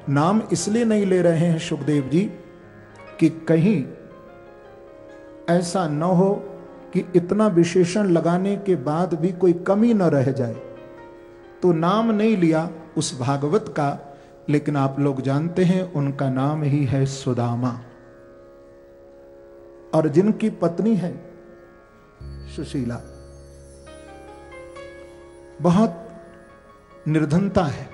नाम इसलिए नहीं ले रहे हैं सुखदेव जी कि कहीं ऐसा न हो कि इतना विशेषण लगाने के बाद भी कोई कमी न रह जाए, तो नाम नहीं लिया उस भागवत का। लेकिन आप लोग जानते हैं उनका नाम ही है सुदामा, और जिनकी पत्नी है सुशीला। बहुत निर्धनता है,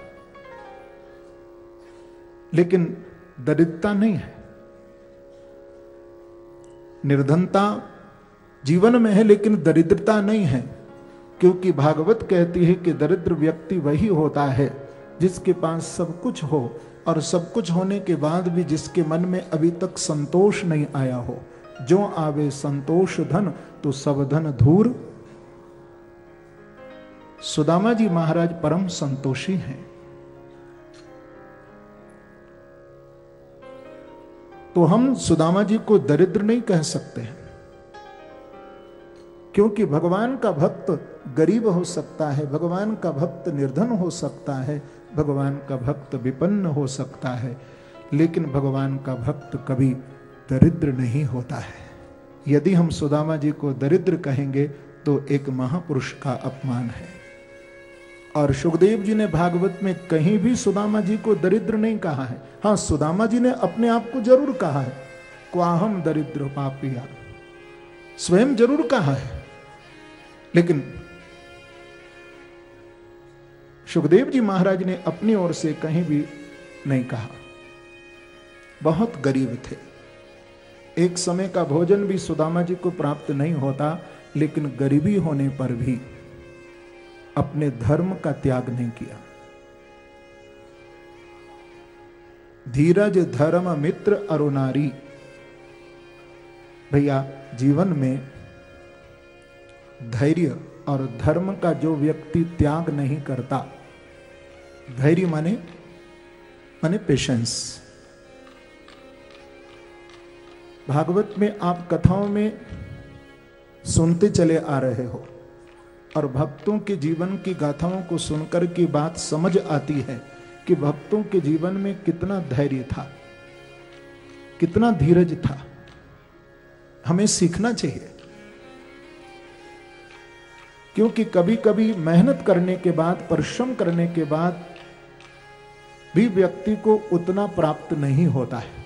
लेकिन दरिद्रता नहीं है। निर्धनता जीवन में है, लेकिन दरिद्रता नहीं है, क्योंकि भागवत कहती है कि दरिद्र व्यक्ति वही होता है जिसके पास सब कुछ हो, और सब कुछ होने के बाद भी जिसके मन में अभी तक संतोष नहीं आया हो। जो आवे संतोष धन, तो सब धन धूर। सुदामा जी महाराज परम संतोषी हैं। तो हम सुदामा जी को दरिद्र नहीं कह सकते हैं, क्योंकि भगवान का भक्त गरीब हो सकता है, भगवान का भक्त निर्धन हो सकता है, भगवान का भक्त विपन्न हो सकता है, लेकिन भगवान का भक्त कभी दरिद्र नहीं होता है। यदि हम सुदामा जी को दरिद्र कहेंगे तो एक महापुरुष का अपमान है। और सुखदेव जी ने भागवत में कहीं भी सुदामा जी को दरिद्र नहीं कहा है। हाँ, सुदामा जी ने अपने आप को जरूर कहा है, क्वाहम दरिद्र पापिया, स्वयं जरूर कहा है, लेकिन सुखदेव जी महाराज ने अपनी ओर से कहीं भी नहीं कहा। बहुत गरीब थे, एक समय का भोजन भी सुदामा जी को प्राप्त नहीं होता, लेकिन गरीबी होने पर भी अपने धर्म का त्याग नहीं किया। धीरज धर्म मित्र अरुनारी। भैया, जीवन में धैर्य और धर्म का जो व्यक्ति त्याग नहीं करता, धैर्य माने पेशेंस। भागवत में आप कथाओं में सुनते चले आ रहे हो, और भक्तों के जीवन की गाथाओं को सुनकर की बात समझ आती है कि भक्तों के जीवन में कितना धैर्य था, कितना धीरज था। हमें सीखना चाहिए, क्योंकि कभी कभी मेहनत करने के बाद, परिश्रम करने के बाद भी व्यक्ति को उतना प्राप्त नहीं होता है।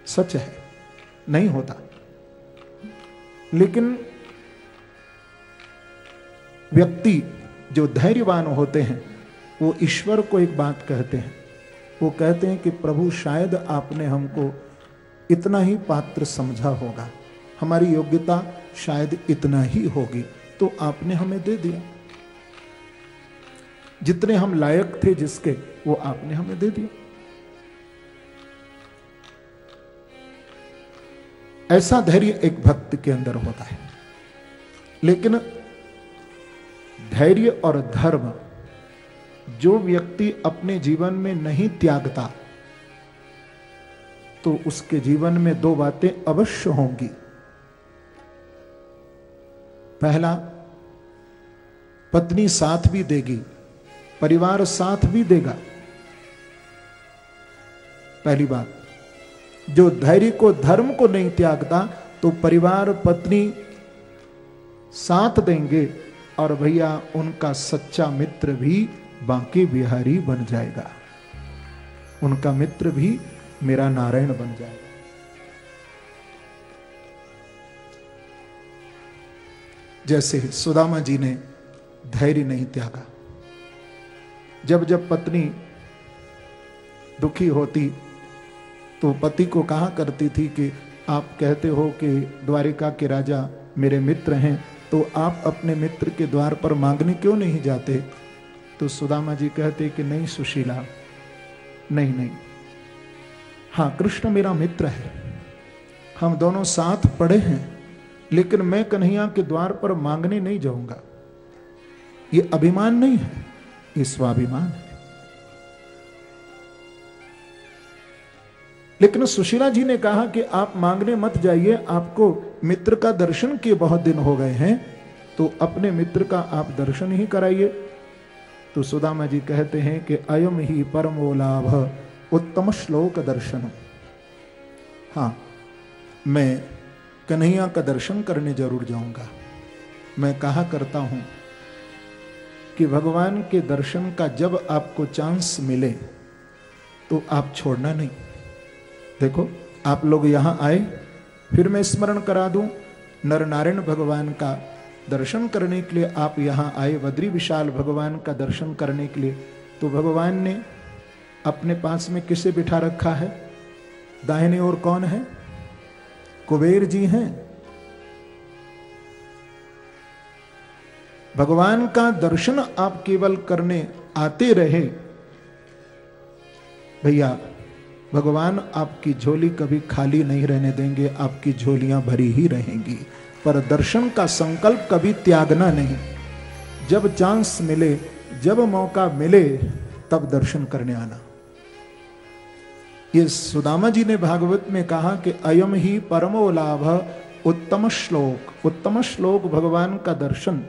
सच है, नहीं होता। लेकिन व्यक्ति जो धैर्यवान होते हैं वो ईश्वर को एक बात कहते हैं, वो कहते हैं कि प्रभु शायद आपने हमको इतना ही पात्र समझा होगा, हमारी योग्यता शायद इतना ही होगी, तो आपने हमें दे दिया। जितने हम लायक थे जिसके, वो आपने हमें दे दिया। ऐसा धैर्य एक भक्त के अंदर होता है। लेकिन धैर्य और धर्म जो व्यक्ति अपने जीवन में नहीं त्यागता, तो उसके जीवन में दो बातें अवश्य होंगी। पहला, पत्नी साथ भी देगी, परिवार साथ भी देगा। पहली बात, जो धैर्य को, धर्म को नहीं त्यागता, तो परिवार, पत्नी साथ देंगे, और भैया उनका सच्चा मित्र भी बांके बिहारी बन जाएगा, उनका मित्र भी मेरा नारायण बन जाएगा। जैसे सुदामा जी ने धैर्य नहीं त्यागा। जब जब पत्नी दुखी होती तो पति को कहा करती थी कि आप कहते हो कि द्वारिका के राजा मेरे मित्र हैं, तो आप अपने मित्र के द्वार पर मांगने क्यों नहीं जाते? तो सुदामा जी कहते कि नहीं सुशीला, नहीं, हाँ कृष्ण मेरा मित्र है, हम दोनों साथ पढ़े हैं, लेकिन मैं कन्हैया के द्वार पर मांगने नहीं जाऊंगा। ये अभिमान नहीं है, ये स्वाभिमान है। लेकिन सुशीला जी ने कहा कि आप मांगने मत जाइए, आपको मित्र का दर्शन किए बहुत दिन हो गए हैं, तो अपने मित्र का आप दर्शन ही कराइए। तो सुदामा जी कहते हैं कि अयम ही परमो लाभ उत्तम श्लोक दर्शन। हाँ, मैं कन्हैया का दर्शन करने जरूर जाऊंगा। मैं कहा करता हूं कि भगवान के दर्शन का जब आपको चांस मिले तो आप छोड़ना नहीं। देखो, आप लोग यहां आए, फिर मैं स्मरण करा दूं, नर नारायण भगवान का दर्शन करने के लिए आप यहां आए, बद्री विशाल भगवान का दर्शन करने के लिए। तो भगवान ने अपने पास में किसे बिठा रखा है? दाहिने ओर कौन है? कुबेर जी हैं। भगवान का दर्शन आप केवल करने आते रहे, भैया भगवान आपकी झोली कभी खाली नहीं रहने देंगे, आपकी झोलियां भरी ही रहेंगी। पर दर्शन का संकल्प कभी त्यागना नहीं। जब चांस मिले, जब मौका मिले, तब दर्शन करने आना। ये सुदामा जी ने भागवत में कहा कि अयम ही परमो लाभ उत्तम श्लोक। उत्तम श्लोक भगवान का दर्शन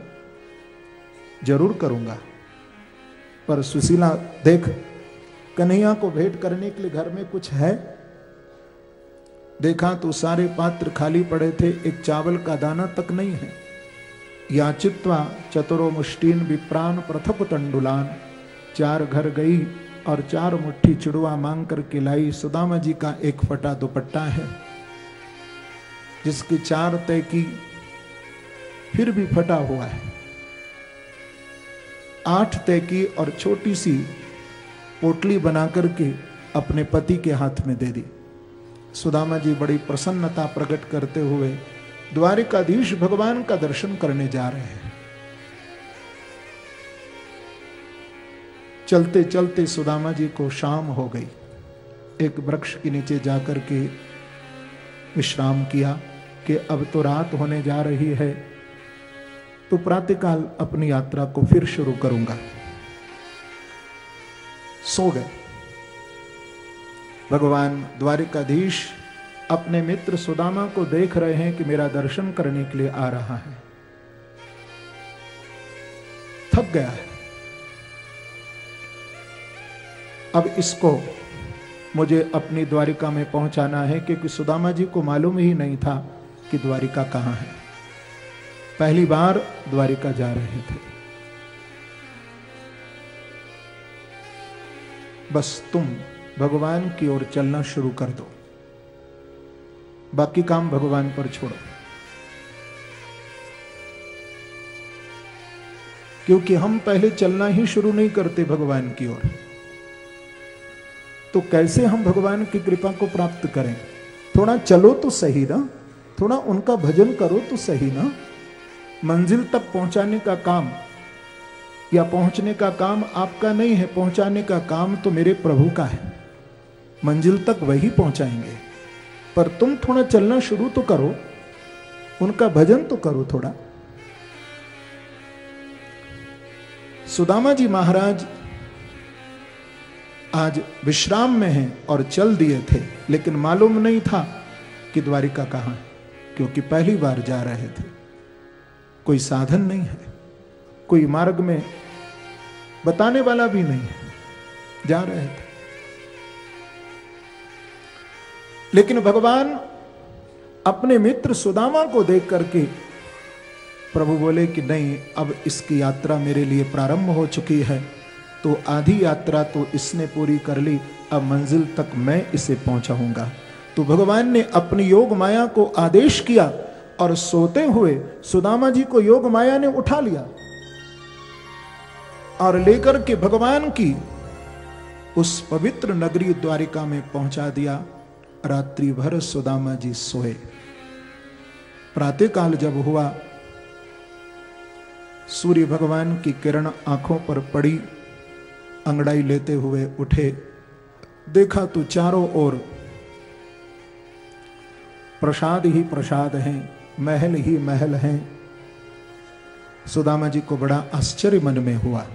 जरूर करूंगा। पर सुशीला देख, कन्हैया को भेंट करने के लिए घर में कुछ है? देखा तो सारे पात्र खाली पड़े थे, एक चावल का दाना तक नहीं है। याचित्वा चतुरो मुष्टीन विप्रान पृथक तंडुलान। 4 घर गई और 4 मुट्ठी चिड़ुआ मांग करके लाई। सुदामा जी का एक फटा दुपट्टा है जिसकी 4 तय की, फिर भी फटा हुआ है। 8 तय की और छोटी सी पोटली बना करके अपने पति के हाथ में दे दी। सुदामा जी बड़ी प्रसन्नता प्रकट करते हुए द्वारिकाधीश भगवान का दर्शन करने जा रहे हैं। चलते चलते सुदामा जी को शाम हो गई। एक वृक्ष के नीचे जाकर के विश्राम किया कि अब तो रात होने जा रही है, तो प्रातःकाल अपनी यात्रा को फिर शुरू करूंगा। सो गए। भगवान द्वारिकाधीश अपने मित्र सुदामा को देख रहे हैं कि मेरा दर्शन करने के लिए आ रहा है। थक गया है, अब इसको मुझे अपनी द्वारिका में पहुंचाना है, क्योंकि सुदामा जी को मालूम ही नहीं था कि द्वारिका कहां है। पहली बार द्वारिका जा रहे थे। बस तुम भगवान की ओर चलना शुरू कर दो, बाकी काम भगवान पर छोड़ो। क्योंकि हम पहले चलना ही शुरू नहीं करते भगवान की ओर, तो कैसे हम भगवान की कृपा को प्राप्त करें? थोड़ा चलो तो सही ना, थोड़ा उनका भजन करो तो सही ना। मंजिल तक पहुंचाने का काम या पहुंचने का काम आपका नहीं है, पहुंचाने का काम तो मेरे प्रभु का है। मंजिल तक वही पहुंचाएंगे, पर तुम थोड़ा चलना शुरू तो करो, उनका भजन तो करो थोड़ा। सुदामा जी महाराज आज विश्राम में हैं और चल दिए थे, लेकिन मालूम नहीं था कि द्वारिका कहां है, क्योंकि पहली बार जा रहे थे। कोई साधन नहीं है, कोई मार्ग में बताने वाला भी नहीं है, जा रहे थे। लेकिन भगवान अपने मित्र सुदामा को देख करके प्रभु बोले कि नहीं, अब इसकी यात्रा मेरे लिए प्रारंभ हो चुकी है, तो आधी यात्रा तो इसने पूरी कर ली, अब मंजिल तक मैं इसे पहुंचाऊंगा। तो भगवान ने अपनी योग माया को आदेश किया और सोते हुए सुदामा जी को योग माया ने उठा लिया और लेकर के भगवान की उस पवित्र नगरी द्वारिका में पहुंचा दिया। रात्रि भर सुदामा जी सोए। प्रातःकाल जब हुआ, सूर्य भगवान की किरण आंखों पर पड़ी, अंगड़ाई लेते हुए उठे, देखा तो चारों ओर प्रसाद ही प्रसाद हैं, महल ही महल हैं। सुदामा जी को बड़ा आश्चर्य मन में हुआ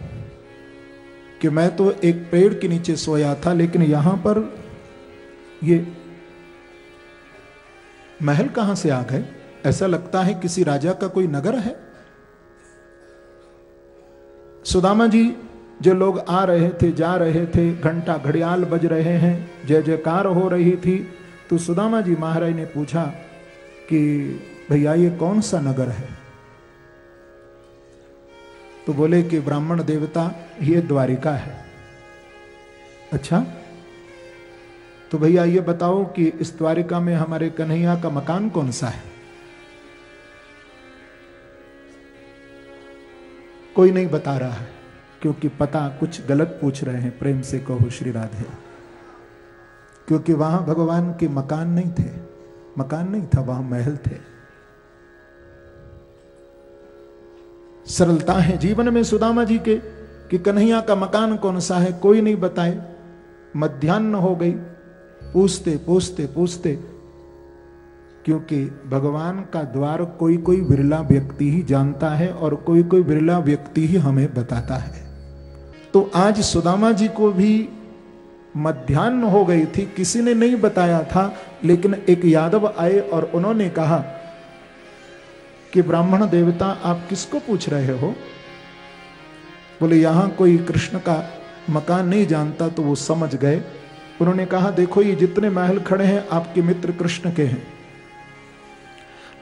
कि मैं तो एक पेड़ के नीचे सोया था, लेकिन यहां पर ये महल कहां से आ गए? ऐसा लगता है किसी राजा का कोई नगर है। सुदामा जी जो लोग आ रहे थे, जा रहे थे, घंटा घड़ियाल बज रहे हैं, जय जयकार हो रही थी। तो सुदामा जी महाराज ने पूछा कि भैया ये कौन सा नगर है? तो बोले कि ब्राह्मण देवता ये द्वारिका है। अच्छा, तो भैया ये बताओ कि इस द्वारिका में हमारे कन्हैया का मकान कौन सा है? कोई नहीं बता रहा है, क्योंकि पता कुछ गलत पूछ रहे हैं। प्रेम से कहो श्री राधे। क्योंकि वहां भगवान के मकान नहीं थे, मकान नहीं था, वहां महल थे। सरलता है जीवन में सुदामा जी के कि कन्हैया का मकान कौन सा है, कोई नहीं बताए। मध्याह्न हो गई, पूछते पूछते पूछते, क्योंकि भगवान का द्वार कोई कोई विरला व्यक्ति ही जानता है और कोई कोई विरला व्यक्ति ही हमें बताता है। तो आज सुदामा जी को भी मध्याह्न हो गई थी, किसी ने नहीं बताया था, लेकिन एक यादव आए और उन्होंने कहा कि ब्राह्मण देवता आप किसको पूछ रहे हो? बोले यहां कोई कृष्ण का मकान नहीं जानता। तो वो समझ गए। उन्होंने कहा देखो ये जितने महल खड़े हैं आपके मित्र कृष्ण के हैं,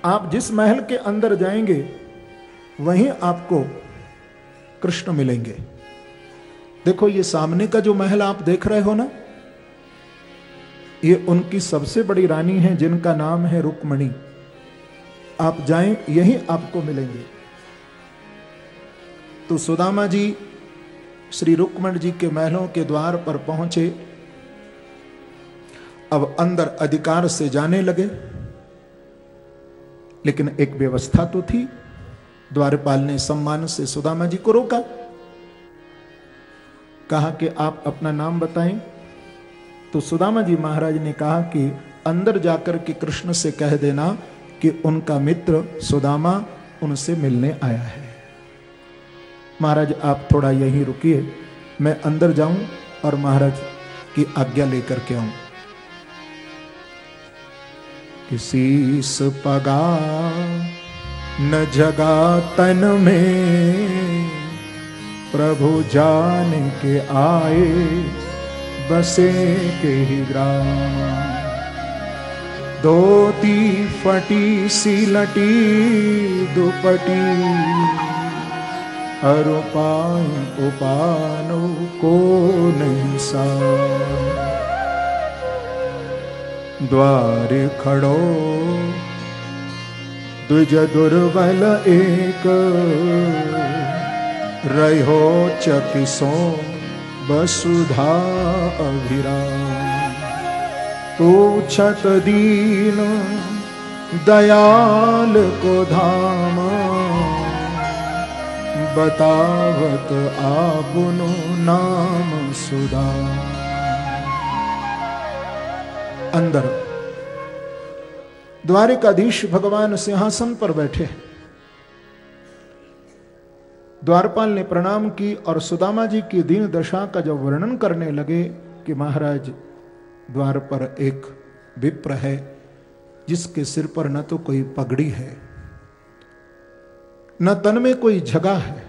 आप जिस महल के अंदर जाएंगे वहीं आपको कृष्ण मिलेंगे। देखो ये सामने का जो महल आप देख रहे हो ना, ये उनकी सबसे बड़ी रानी है जिनका नाम है रुक्मणी। आप जाएं यही आपको मिलेंगे। तो सुदामा जी श्री रुक्मणी जी के महलों के द्वार पर पहुंचे। अब अंदर अधिकार से जाने लगे, लेकिन एक व्यवस्था तो थी। द्वारपाल ने सम्मान से सुदामा जी को रोका, कहा कि आप अपना नाम बताएं। तो सुदामा जी महाराज ने कहा कि अंदर जाकर के कृष्ण से कह देना कि उनका मित्र सुदामा उनसे मिलने आया है। महाराज आप थोड़ा यहीं रुकिए, मैं अंदर जाऊं और महाराज की आज्ञा लेकर के आऊं। शीस पगा न जगा तन में, प्रभु जान के आए बसे के ही ग्राम। धोती फटी सी लटी दुपटी, अरुपान उपानो को नहीं सा। द्वार खड़ो द्विज दुर्बल एक, रहो चकिसो वसुधा अभिराम। पूछत दीन दयाल को धाम, बतावत आपुनो नाम सुधा। अंदर द्वारिकाधीश भगवान सिंहासन पर बैठे। द्वारपाल ने प्रणाम की और सुदामा जी की दीन दशा का जब वर्णन करने लगे कि महाराज द्वार पर एक विप्र है जिसके सिर पर न तो कोई पगड़ी है, न तन में कोई झगा है,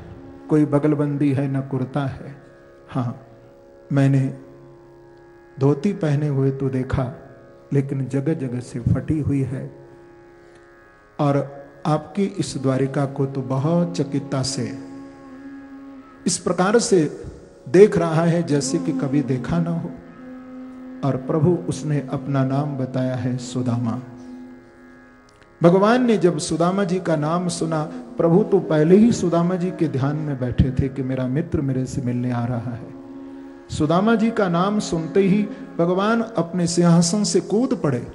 कोई बगलबंदी है, न कुर्ता है। हाँ, मैंने धोती पहने हुए तो देखा, लेकिन जगह जगह से फटी हुई है। और आपकी इस द्वारिका को तो बहुत चकित्ता से इस प्रकार से देख रहा है जैसे कि कभी देखा ना हो। और प्रभु उसने अपना नाम बताया है सुदामा। भगवान ने जब सुदामा जी का नाम सुना, प्रभु तो पहले ही सुदामा जी के ध्यान में बैठे थे कि मेरा मित्र मेरे से मिलने आ रहा है। सुदामा जी का नाम सुनते ही भगवान अपने सिंहासन से कूद पड़े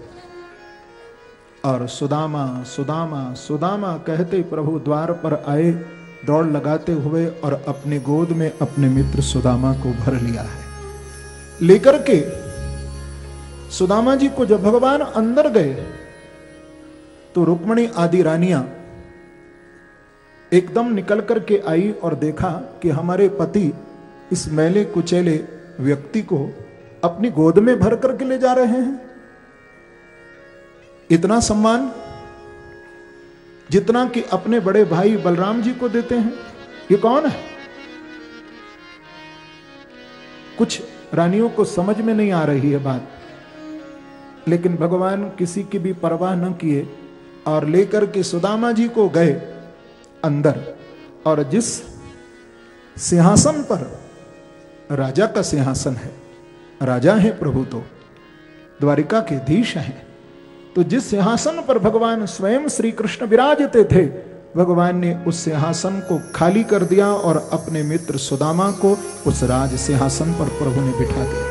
और सुदामा सुदामा सुदामा कहते प्रभु द्वार पर आए, दौड़ लगाते हुए, और अपने गोद में अपने मित्र सुदामा को भर लिया है। लेकर के सुदामा जी को जब भगवान अंदर गए तो रुक्मणी आदि रानियां एकदम निकल करके आई और देखा कि हमारे पति इस मैले कुचेले व्यक्ति को अपनी गोद में भर करके ले जा रहे हैं। इतना सम्मान जितना कि अपने बड़े भाई बलराम जी को देते हैं। ये कौन है? कुछ रानियों को समझ में नहीं आ रही है बात, लेकिन भगवान किसी की भी परवाह न किए और लेकर के सुदामा जी को गए अंदर। और जिस सिंहासन पर, राजा का सिंहासन है, राजा है प्रभु, तो द्वारिका के धीश हैं, तो जिस सिंहासन पर भगवान स्वयं श्री कृष्ण विराजते थे, भगवान ने उस सिंहासन को खाली कर दिया और अपने मित्र सुदामा को उस राज सिंहासन पर प्रभु ने बिठा दिया।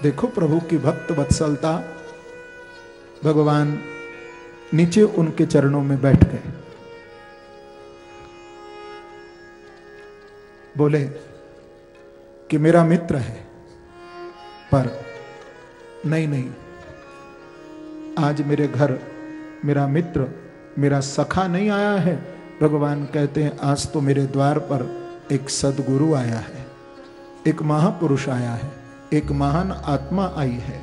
देखो प्रभु की भक्त वत्सलता। भगवान नीचे उनके चरणों में बैठ गए, बोले कि मेरा मित्र है, पर नहीं, आज मेरे घर मेरा मित्र, मेरा सखा नहीं आया है। भगवान कहते हैं आज तो मेरे द्वार पर एक सद्गुरु आया है, एक महापुरुष आया है, एक महान आत्मा आई है।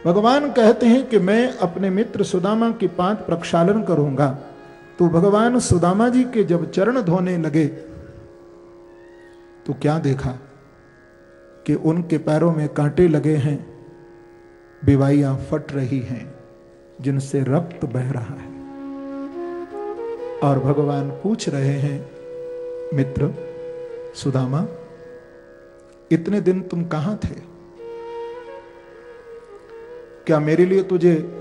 भगवान कहते हैं कि मैं अपने मित्र सुदामा की पाद प्रक्षालन करूंगा। तो भगवान सुदामा जी के जब चरण धोने लगे तो क्या देखा कि उनके पैरों में कांटे लगे हैं, बिवाइयां फट रही हैं जिनसे रक्त बह रहा है। और भगवान पूछ रहे हैं, मित्र सुदामा, इतने दिन तुम कहां थे? क्या मेरे लिए तुझे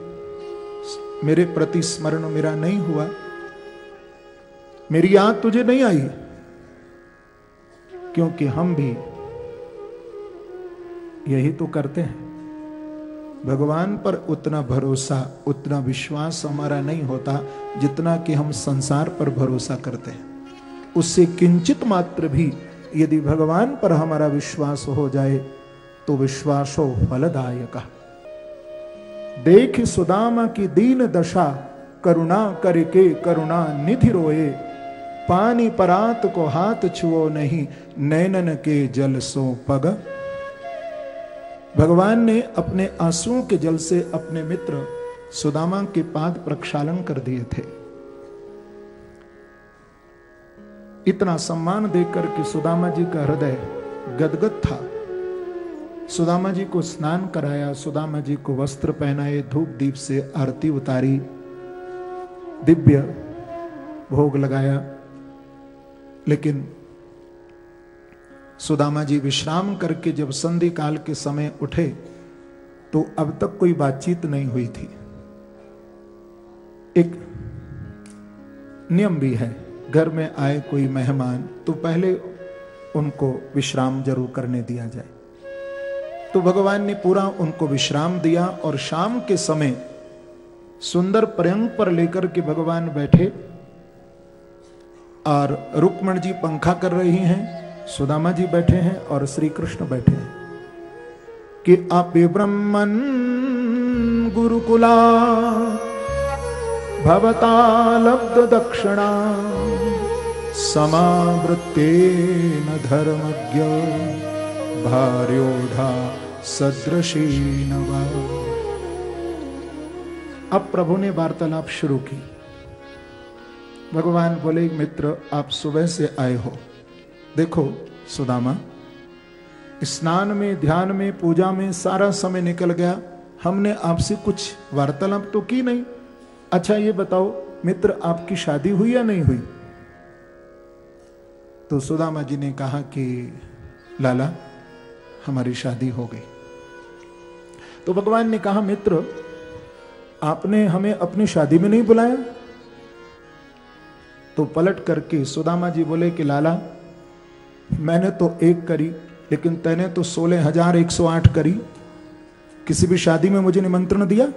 मेरे प्रति स्मरण मेरा नहीं हुआ? मेरी याद तुझे नहीं आई? क्योंकि हम भी यही तो करते हैं। भगवान पर उतना भरोसा, उतना विश्वास हमारा नहीं होता जितना कि हम संसार पर भरोसा करते हैं। उससे किंचित मात्र भी यदि भगवान पर हमारा विश्वास हो जाए तो विश्वासो फलदायक। देख सुदामा की दीन दशा, करुणा करके करुणा निधि रोए, पानी परात को हाथ छुओ नहीं, नैनन के जल सो पग। भगवान ने अपने आंसुओं के जल से अपने मित्र सुदामा के पाद प्रक्षालन कर दिए थे। इतना सम्मान देकर के सुदामा जी का हृदय गदगद था। सुदामा जी को स्नान कराया, सुदामा जी को वस्त्र पहनाए, धूप दीप से आरती उतारी, दिव्य भोग लगाया। लेकिन सुदामा जी विश्राम करके जब संधि काल के समय उठे तो अब तक कोई बातचीत नहीं हुई थी। एक नियम भी है, घर में आए कोई मेहमान तो पहले उनको विश्राम जरूर करने दिया जाए। तो भगवान ने पूरा उनको विश्राम दिया और शाम के समय सुंदर पर्यंक पर लेकर के भगवान बैठे और रुक्मण जी पंखा कर रही हैं, सुदामा जी बैठे हैं और श्री कृष्ण बैठे हैं कि अपि ब्रह्मन् गुरुकुला भवता लब्ध दक्षिणा समावृत्तेन धर्मज्ञ भार्योढ़ा सदृशीन वा। अब प्रभु ने वार्तालाप शुरू की। भगवान बोले, मित्र आप सुबह से आए हो, देखो सुदामा, स्नान में, ध्यान में, पूजा में सारा समय निकल गया, हमने आपसे कुछ वार्तालाप तो की नहीं। अच्छा ये बताओ मित्र, आपकी शादी हुई या नहीं हुई? तो सुदामा जी ने कहा कि लाला हमारी शादी हो गई। तो भगवान ने कहा, मित्र आपने हमें अपनी शादी में नहीं बुलाया? तो पलट करके सुदामा जी बोले कि लाला मैंने तो एक करी, लेकिन तैने तो 16,108 करी। किसी भी शादी में मुझे निमंत्रण दिया?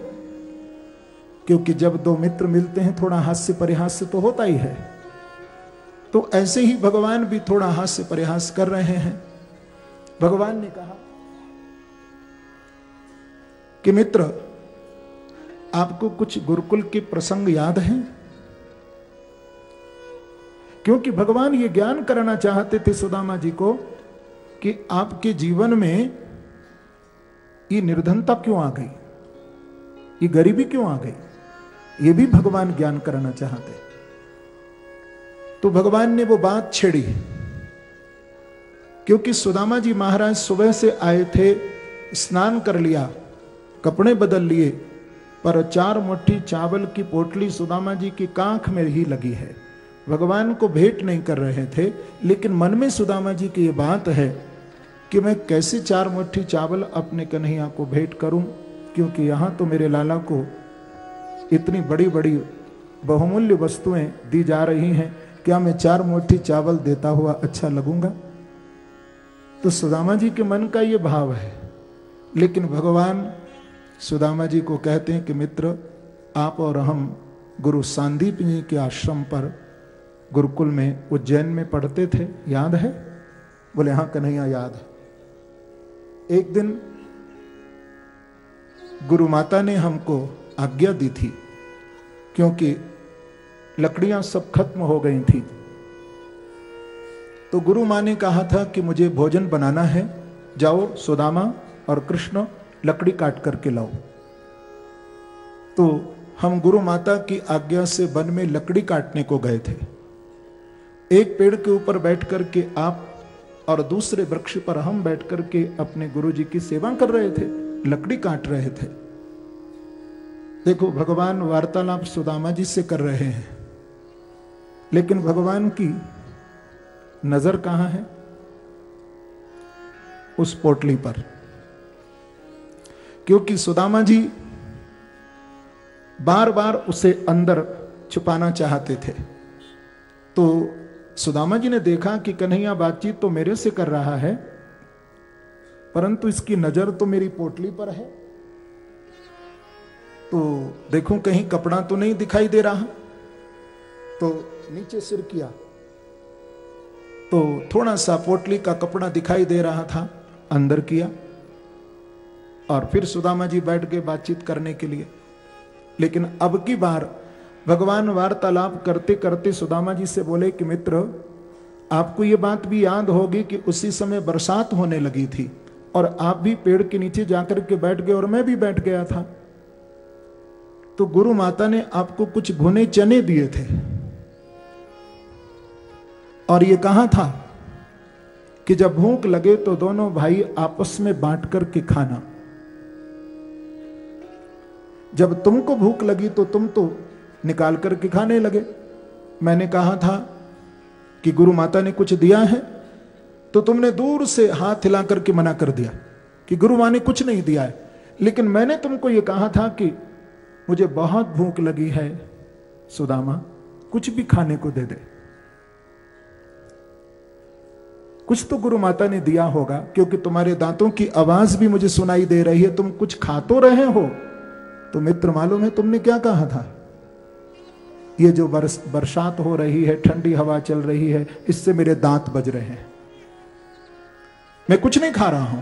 क्योंकि जब दो मित्र मिलते हैं थोड़ा हास्य परिहास तो होता ही है। तो ऐसे ही भगवान भी थोड़ा हास्य परिहास कर रहे हैं। भगवान ने कहा कि मित्र आपको कुछ गुरुकुल के प्रसंग याद हैं? क्योंकि भगवान ये ज्ञान कराना चाहते थे सुदामा जी को कि आपके जीवन में ये निर्धनता क्यों आ गई, ये गरीबी क्यों आ गई, ये भी भगवान ज्ञान कराना चाहते। तो भगवान ने वो बात छेड़ी, क्योंकि सुदामा जी महाराज सुबह से आए थे, स्नान कर लिया, कपड़े बदल लिए, पर 4 मुट्ठी चावल की पोटली सुदामा जी की कांख में ही लगी है। भगवान को भेंट नहीं कर रहे थे, लेकिन मन में सुदामा जी की ये बात है कि मैं कैसे 4 मुट्ठी चावल अपने कन्हैया को भेंट करूं, क्योंकि यहां तो मेरे लाला को इतनी बड़ी बड़ी बहुमूल्य वस्तुएं दी जा रही हैं, क्या मैं 4 मुट्ठी चावल देता हुआ अच्छा लगूंगा? तो सुदामा जी के मन का ये भाव है। लेकिन भगवान सुदामा जी को कहते हैं कि मित्र, आप और हम गुरु सांदीप जी के आश्रम पर गुरुकुल में उज्जैन में पढ़ते थे, याद है? बोले हाँ कन्हैया याद है। एक दिन गुरु माता ने हमको आज्ञा दी थी, क्योंकि लकड़ियां सब खत्म हो गई थी, तो गुरु माँ ने कहा था कि मुझे भोजन बनाना है, जाओ सुदामा और कृष्ण लकड़ी काट करके लाओ। तो हम गुरु माता की आज्ञा से वन में लकड़ी काटने को गए थे। एक पेड़ के ऊपर बैठ करके आप और दूसरे वृक्ष पर हम बैठ करके अपने गुरु जी की सेवा कर रहे थे, लकड़ी काट रहे थे। देखो भगवान वार्तालाप सुदामा जी से कर रहे हैं, लेकिन भगवान की नजर कहां है? उस पोटली पर, क्योंकि सुदामा जी बार बार उसे अंदर छुपाना चाहते थे। तो सुदामा जी ने देखा कि कन्हैया बातचीत तो मेरे से कर रहा है, परंतु इसकी नजर तो मेरी पोटली पर है, तो देखूं कहीं कपड़ा तो नहीं दिखाई दे रहा। तो नीचे सिर किया तो थोड़ा सा पोटली का कपड़ा दिखाई दे रहा था, अंदर किया और फिर सुदामा जी बैठ गए बातचीत करने के लिए। लेकिन अब की बार भगवान वार्तालाप करते करते सुदामा जी से बोले कि मित्र, आपको ये बात भी याद होगी कि उसी समय बरसात होने लगी थी और आप भी पेड़ के नीचे जाकर के बैठ गए और मैं भी बैठ गया था। तो गुरु माता ने आपको कुछ भुने चने दिए थे और ये कहा था कि जब भूख लगे तो दोनों भाई आपस में बांट करके खाना। जब तुमको भूख लगी तो तुम तो निकाल करके खाने लगे। मैंने कहा था कि गुरु माता ने कुछ दिया है, तो तुमने दूर से हाथ हिला करके मना कर दिया कि गुरु माँ ने कुछ नहीं दिया है। लेकिन मैंने तुमको यह कहा था कि मुझे बहुत भूख लगी है सुदामा, कुछ भी खाने को दे दे। कुछ तो गुरु माता ने दिया होगा, क्योंकि तुम्हारे दांतों की आवाज भी मुझे सुनाई दे रही है, तुम कुछ खा तो रहे हो। तो मित्र मालूम है तुमने क्या कहा था? ये जो बरसात हो रही है, ठंडी हवा चल रही है, इससे मेरे दांत बज रहे हैं, मैं कुछ नहीं खा रहा हूं।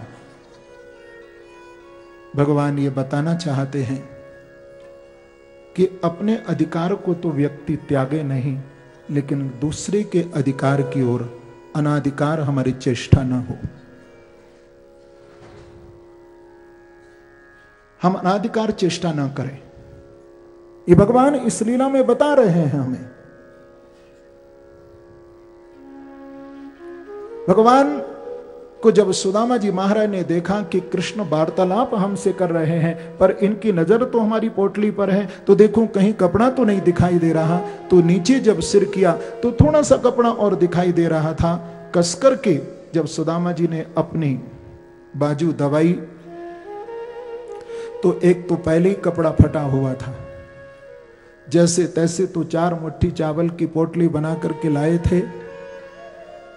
भगवान ये बताना चाहते हैं कि अपने अधिकार को तो व्यक्ति त्यागे नहीं, लेकिन दूसरे के अधिकार की ओर अनाधिकार हमारी चेष्टा न हो। हम अनाधिकार चेष्टा न करें, ये भगवान इस लीला में बता रहे हैं हमें। भगवान को जब सुदामा जी महाराज ने देखा कि कृष्ण वार्तालाप हमसे कर रहे हैं, पर इनकी नजर तो हमारी पोटली पर है, तो देखो कहीं कपड़ा तो नहीं दिखाई दे रहा। तो नीचे जब सिर किया तो थोड़ा सा कपड़ा और दिखाई दे रहा था। कसकर के जब सुदामा जी ने अपनी बाजू दबाई तो एक तो पहले ही कपड़ा फटा हुआ था। जैसे तैसे तो 4 मुट्ठी चावल की पोटली बना करके लाए थे,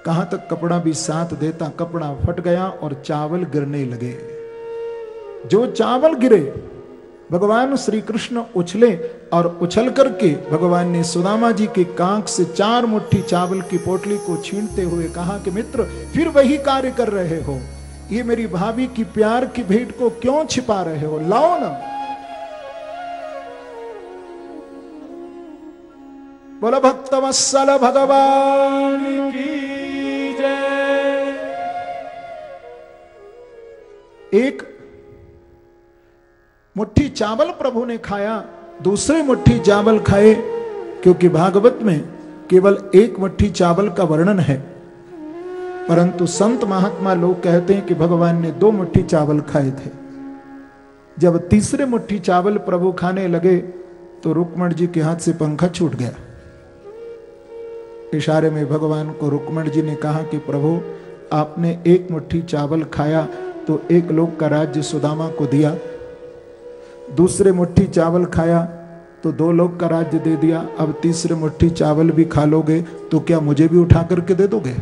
कहां तक कपड़ा भी साथ देता, कपड़ा फट गया और चावल गिरने लगे। जो चावल गिरे, भगवान श्री कृष्ण उछले और उछल करके भगवान ने सुदामा जी के कांख से 4 मुट्ठी चावल की पोटली को छीनते हुए कहा कि मित्र, फिर वही कार्य कर रहे हो, ये मेरी भाभी की प्यार की भेंट को क्यों छिपा रहे हो, लाओ ना। बोला भक्तवत्सल भगवान की जय। एक मुट्ठी चावल प्रभु ने खाया, दूसरी मुट्ठी चावल खाए, क्योंकि भागवत में केवल एक मुट्ठी चावल का वर्णन है, परंतु संत महात्मा लोग कहते हैं कि भगवान ने 2 मुट्ठी चावल खाए थे। जब तीसरे मुट्ठी चावल प्रभु खाने लगे तो रुक्मण जी के हाथ से पंखा छूट गया। इशारे में भगवान को रुक्मण जी ने कहा कि प्रभु आपने 1 मुट्ठी चावल खाया तो 1 लोक का राज्य सुदामा को दिया, दूसरे मुट्ठी चावल खाया तो 2 लोक का राज्य दे दिया, अब तीसरे मुट्ठी चावल भी खा लोगे तो क्या मुझे भी उठा करके दे दोगे?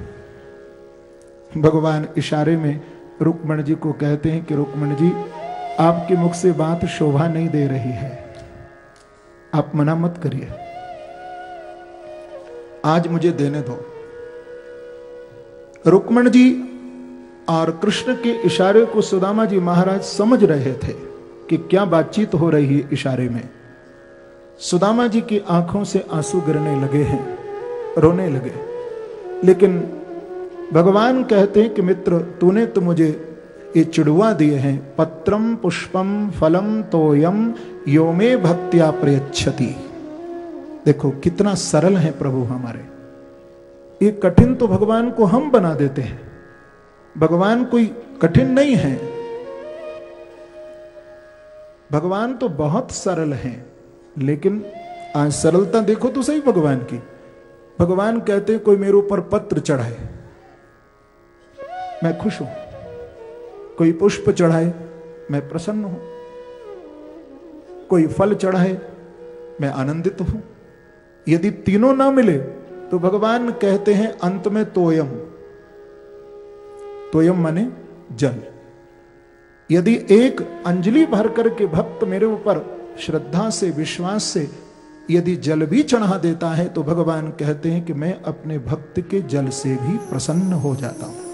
भगवान इशारे में रुक्मण जी को कहते हैं कि रुक्मण जी आपके मुख से बात शोभा नहीं दे रही है, आप मना मत करिए, आज मुझे देने दो। रुक्मण जी और कृष्ण के इशारे को सुदामा जी महाराज समझ रहे थे कि क्या बातचीत हो रही है। इशारे में सुदामा जी की आंखों से आंसू गिरने लगे हैं, रोने लगे। लेकिन भगवान कहते हैं कि मित्र तूने तो मुझे ये चिड़ुआ दिए हैं, पत्रम पुष्पम फलम तोयम यो मे भक्त्या प्रयच्छति। देखो कितना सरल है प्रभु हमारे, ये कठिन तो भगवान को हम बना देते हैं, भगवान कोई कठिन नहीं है, भगवान तो बहुत सरल हैं। लेकिन आज सरलता देखो तो सही भगवान की। भगवान कहते हैं कोई मेरे ऊपर पत्र चढ़ाए मैं खुश हूं, कोई पुष्प चढ़ाए मैं प्रसन्न हूं, कोई फल चढ़ाए मैं आनंदित हूं। यदि तीनों ना मिले तो भगवान कहते हैं अंत में तोयम, तोयम माने जल। यदि एक अंजलि भर करके भक्त मेरे ऊपर श्रद्धा से विश्वास से यदि जल भी चढ़ा देता है तो भगवान कहते हैं कि मैं अपने भक्त के जल से भी प्रसन्न हो जाता हूं।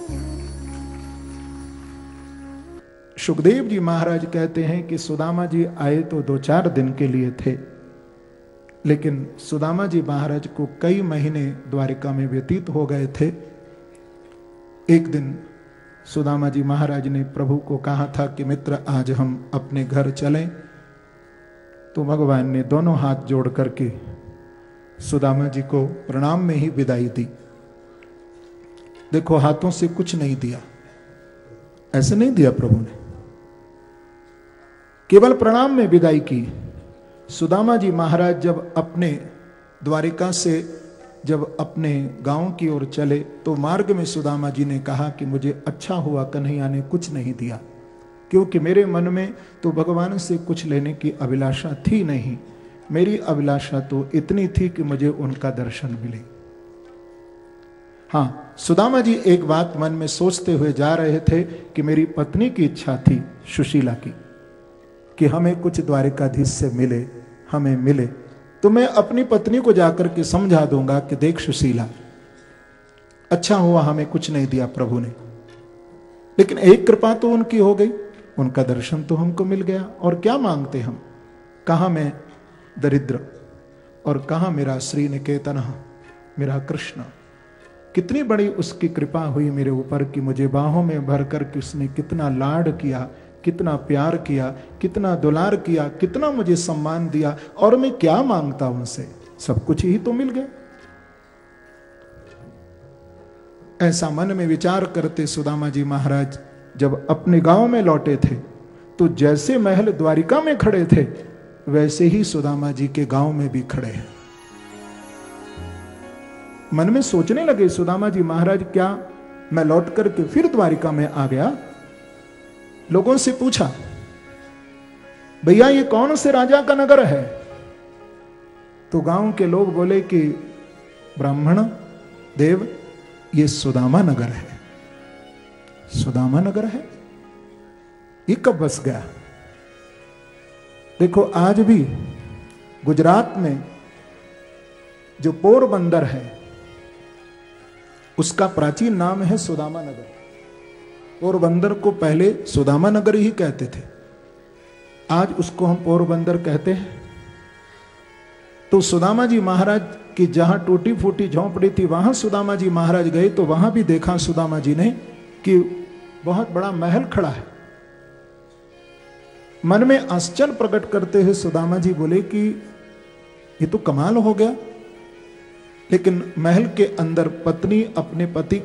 सुखदेव जी महाराज कहते हैं कि सुदामा जी आए तो 2-4 दिन के लिए थे, लेकिन सुदामा जी महाराज को कई महीने द्वारिका में व्यतीत हो गए थे। एक दिन सुदामा जी महाराज ने प्रभु को कहा था कि मित्र आज हम अपने घर चलें, तो भगवान ने दोनों हाथ जोड़ करके सुदामा जी को प्रणाम में ही विदाई दी। देखो हाथों से कुछ नहीं दिया, ऐसे नहीं दिया प्रभु ने, केवल प्रणाम में विदाई की। सुदामा जी महाराज जब अपने द्वारिका से जब अपने गांव की ओर चले तो मार्ग में सुदामा जी ने कहा कि मुझे अच्छा हुआ कन्हैया ने कुछ नहीं दिया, क्योंकि मेरे मन में तो भगवान से कुछ लेने की अभिलाषा थी नहीं, मेरी अभिलाषा तो इतनी थी कि मुझे उनका दर्शन मिले। हाँ, सुदामा जी एक बात मन में सोचते हुए जा रहे थे कि मेरी पत्नी की इच्छा थी सुशीला की कि हमें कुछ द्वारिकाधीश से मिले, हमें मिले, तो मैं अपनी पत्नी को जाकर के समझा दूंगा कि देख सुशीला, अच्छा हुआ हमें कुछ नहीं दिया प्रभु ने, लेकिन एक कृपा तो उनकी हो गई, उनका दर्शन तो हमको मिल गया, और क्या मांगते हम, कहां मैं दरिद्र और कहां मेरा श्री निकेतन, मेरा कृष्ण। कितनी बड़ी उसकी कृपा हुई मेरे ऊपर कि मुझे बाहों में भर कर के उसने कितना लाड किया, कितना प्यार किया, कितना दुलार किया, कितना मुझे सम्मान दिया, और मैं क्या मांगता उनसे, सब कुछ ही तो मिल गया। ऐसा मन में विचार करते सुदामा जी महाराज जब अपने गांव में लौटे थे तो जैसे महल द्वारिका में खड़े थे वैसे ही सुदामा जी के गांव में भी खड़े हैं। मन में सोचने लगे सुदामा जी महाराज, क्या मैं लौट करके फिर द्वारिका में आ गया? लोगों से पूछा, भैया ये कौन से राजा का नगर है? तो गांव के लोग बोले कि ब्राह्मण देव ये सुदामा नगर है। सुदामा नगर है, ये कब बस गया? देखो आज भी गुजरात में जो पोरबंदर है उसका प्राचीन नाम है सुदामा नगर। पोरबंदर को पहले सुदामा नगर ही कहते थे, आज उसको हम पोरबंदर कहते हैं। तो सुदामा जी महाराज की जहां टूटी फूटी झोंपड़ी थी वहां सुदामा जी महाराज गए तो वहां भी देखा सुदामा जी ने कि बहुत बड़ा महल खड़ा है। मन में आश्चर्य प्रकट करते हुए सुदामा जी बोले कि ये तो कमाल हो गया, लेकिन महल के अंदर पत्नी अपने पति